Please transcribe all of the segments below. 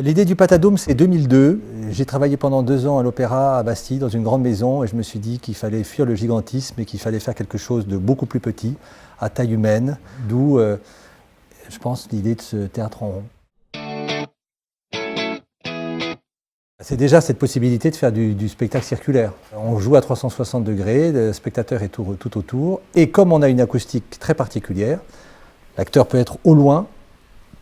L'idée du Patadome, c'est 2002. J'ai travaillé pendant 2 ans à l'Opéra à Bastille, dans une grande maison, et je me suis dit qu'il fallait fuir le gigantisme et qu'il fallait faire quelque chose de beaucoup plus petit, à taille humaine, d'où, je pense, l'idée de ce théâtre en rond. C'est déjà cette possibilité de faire du spectacle circulaire. On joue à 360 degrés, le spectateur est tout autour, et comme on a une acoustique très particulière, l'acteur peut être au loin,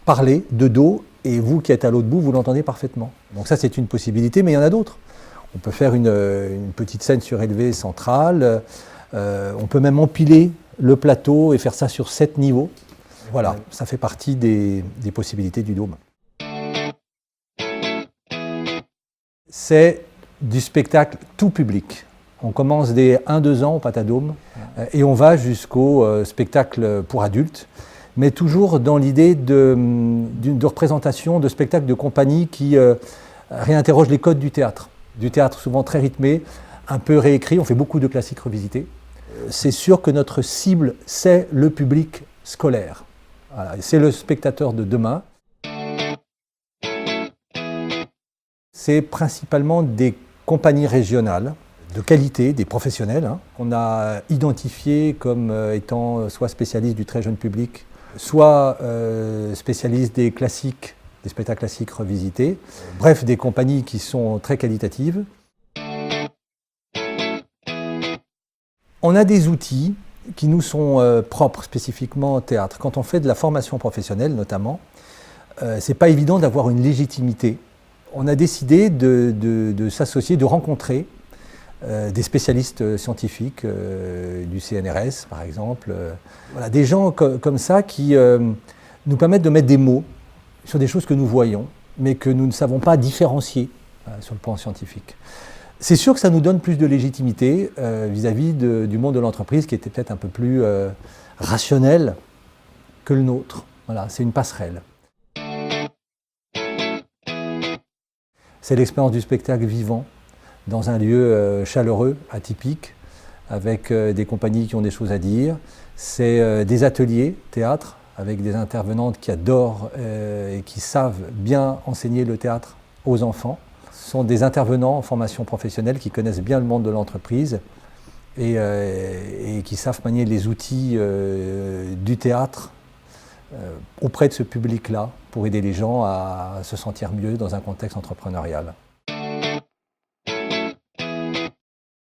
parler de dos, et vous qui êtes à l'autre bout, vous l'entendez parfaitement. Donc ça, c'est une possibilité, mais il y en a d'autres. On peut faire une petite scène surélevée centrale, on peut même empiler le plateau et faire ça sur 7 niveaux. Voilà, ça fait partie des possibilités du Dôme. C'est du spectacle tout public. On commence dès 1-2 ans au Patadome et on va jusqu'au spectacle pour adultes, mais toujours dans l'idée de représentation, de spectacle de compagnie qui réinterroge les codes du théâtre. Du théâtre souvent très rythmé, un peu réécrit, on fait beaucoup de classiques revisités. C'est sûr que notre cible, c'est le public scolaire. Voilà, c'est le spectateur de demain. C'est principalement des compagnies régionales de qualité, des professionnels, qu'on a identifiés comme étant soit spécialistes du très jeune public, soit spécialistes des classiques, des spectacles classiques revisités. Bref, des compagnies qui sont très qualitatives. On a des outils qui nous sont propres spécifiquement au théâtre. Quand on fait de la formation professionnelle notamment, c'est pas évident d'avoir une légitimité. On a décidé de s'associer, de rencontrer des spécialistes scientifiques du CNRS, par exemple. Voilà, des gens comme ça qui nous permettent de mettre des mots sur des choses que nous voyons, mais que nous ne savons pas différencier sur le plan scientifique. C'est sûr que ça nous donne plus de légitimité vis-à-vis du monde de l'entreprise qui était peut-être un peu plus rationnel que le nôtre. Voilà, c'est une passerelle. C'est l'expérience du spectacle vivant, dans un lieu chaleureux, atypique, avec des compagnies qui ont des choses à dire. C'est des ateliers théâtre, avec des intervenantes qui adorent et qui savent bien enseigner le théâtre aux enfants. Ce sont des intervenants en formation professionnelle qui connaissent bien le monde de l'entreprise et qui savent manier les outils du théâtre auprès de ce public-là pour aider les gens à se sentir mieux dans un contexte entrepreneurial.